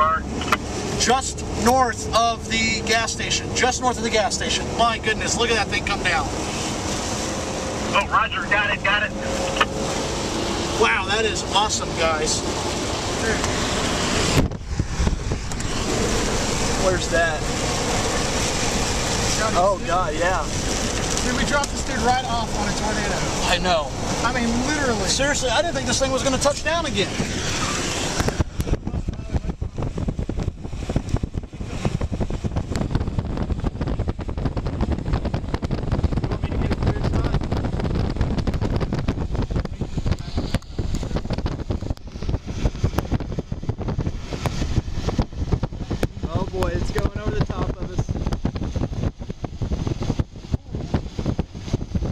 Bart? Just north of the gas station. Just north of the gas station. My goodness, look at that thing come down. Oh, Roger, got it, got it. Wow, that is awesome, guys. Where's that? Oh, God, yeah. Dude, we dropped this dude right off on a tornado. I know. I mean, literally. Seriously, I didn't think this thing was going to touch down again. Oh boy, it's going over the top of us.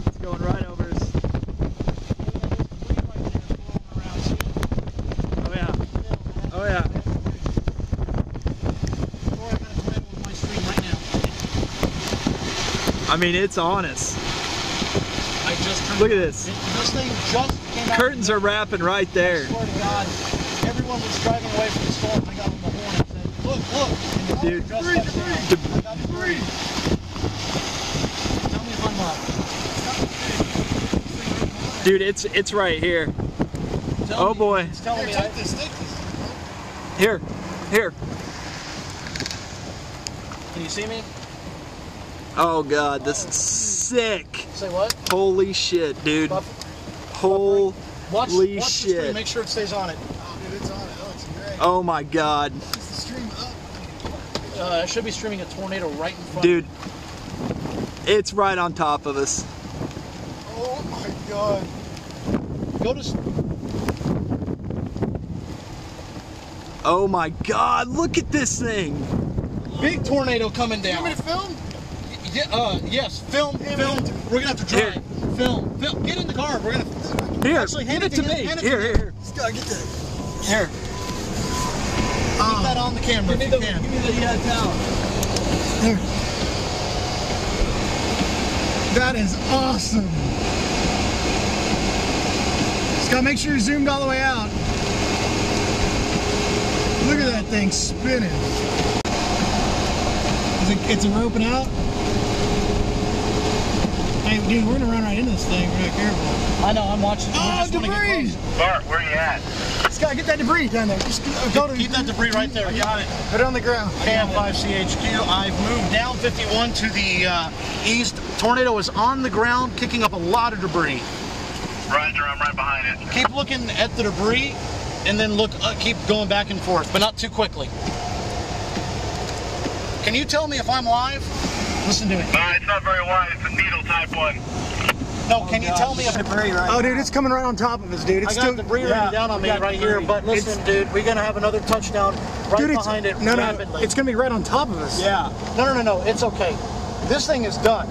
It's going right over us. Oh yeah. Oh yeah. I mean, it's on us. Look at this. This thing just came out. Curtains are wrapping right there. I swear to God, everyone was driving away from the storm. I got on the horn and said, look, look. And Dude, just touched down. I got debris. Tell me if I'm wrong. Dude, it's right here. Oh boy. It's telling me. Take this. Here. Can you see me? Oh god, this is sick. Say what? Holy shit, dude. Holy Watch the shit. stream, make sure it stays on it. Oh, dude, it's on it. Oh, it's great. Oh my god. It's the stream up. I should be streaming a tornado right in front. Dude, it's right on top of us. Oh my god. Go to. Oh my god, look at this thing. Big tornado coming down. You want me to film? Yes, film. We're gonna have to drive. Here. Film. Get in the car. We're gonna. Here, Actually, hand hand it to me. hand it Here. Just gotta get that. Here. Keep that on the camera if you can. Give me the towel. There. That is awesome. Just gotta make sure you're zoomed all the way out. Look at that thing spinning. It's a roping out. Hey, dude, we're gonna run right into this thing. We're not careful. I know. I'm watching. Oh, debris! Bart, where you at? Just gotta get that debris down there. Just go to. Keep that debris right there. Got it. Put it on the ground. KM5CHQ. I've moved down 51 to the east. Tornado is on the ground, kicking up a lot of debris. Roger, I'm right behind it. Keep looking at the debris, and then look. Keep going back and forth, but not too quickly. Can you tell me if I'm live? Listen to me. It's not very wide. It's a needle type one. No, can you tell me if Debris right Oh, dude, it's coming right on top of us, dude. It's I got debris raining down on me right here, but listen, dude, we're gonna have another touchdown right behind it rapidly. It's gonna be right on top of us. Yeah. No, it's okay. This thing is done.